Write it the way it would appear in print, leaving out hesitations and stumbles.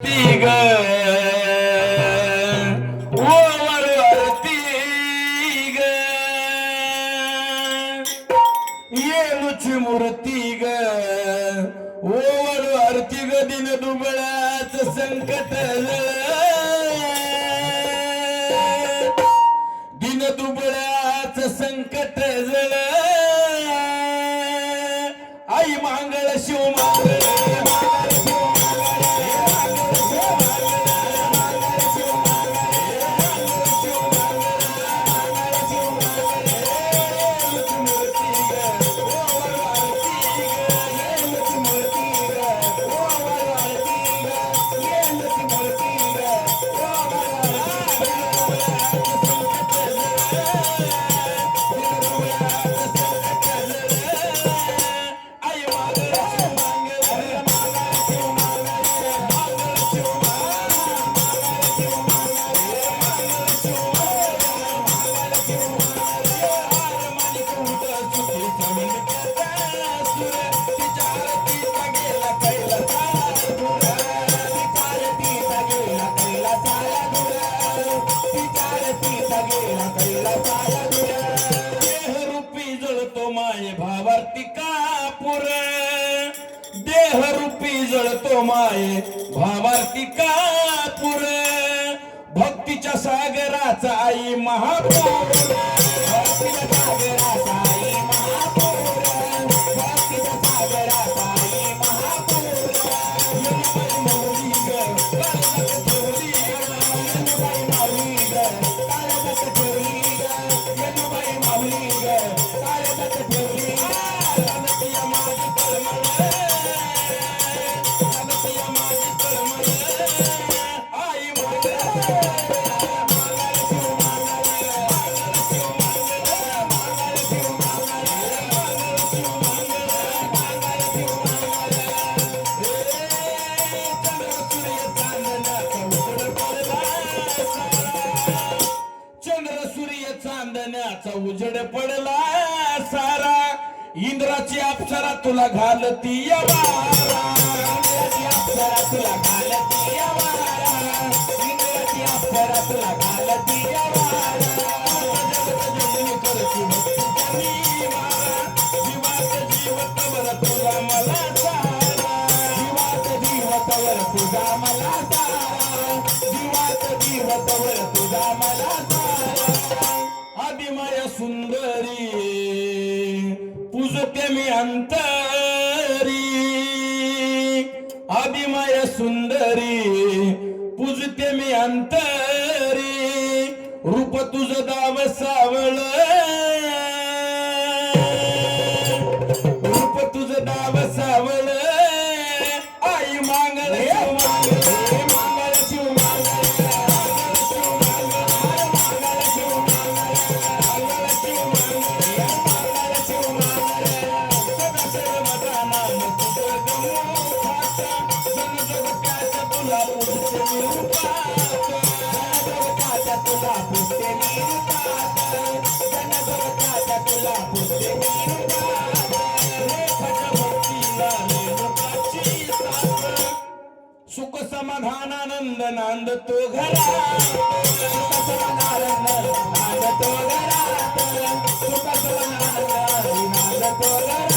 तिग ओवरती ग येलुची मूर्ती ग ओवरती ग दिन दुबळाच संकट दिन दुबळाच संकट जळ आई मांगळ शिव मांगळ भावार्थी कापूर देह रूपी जळतो माये भावार्थी कापूर भक्तीच्या सागराचा आई महापूर भक्तीच्या सागराचा आई महापूर भक्तीच्या सागराचा आई महापूर येणबाई माऊली ग काळजात ठेवली येणबाई माऊली ग काळजात ठेवली येणबाई माऊली ग काळजात ठेवली चांदण्याचा उजड पडला सारा इंद्राची अप्सरा तुला घालती वारा इंद्राची अप्सरा तुला घालती वारा इंद्राची अप्सरा तुला घालती वारा करती भक्ती मारा जीवात जीवतवर तुझा मला सारा जीवात जीवतवर तुझा मला सारा जीवात जीवतवर तुझा मला सारा आदिमाया सुंदरी पूजते मी अंतरी आदिमाया सुंदरी पूजते मी अंतरी रूप तुझ दाव सावळ रूप तुझ दाव सावळ आई मांगळ सुख समाधान आनंद नांद तो घरात सुख समाधान नांद तो घरात सुख समाधान नांद तो घरात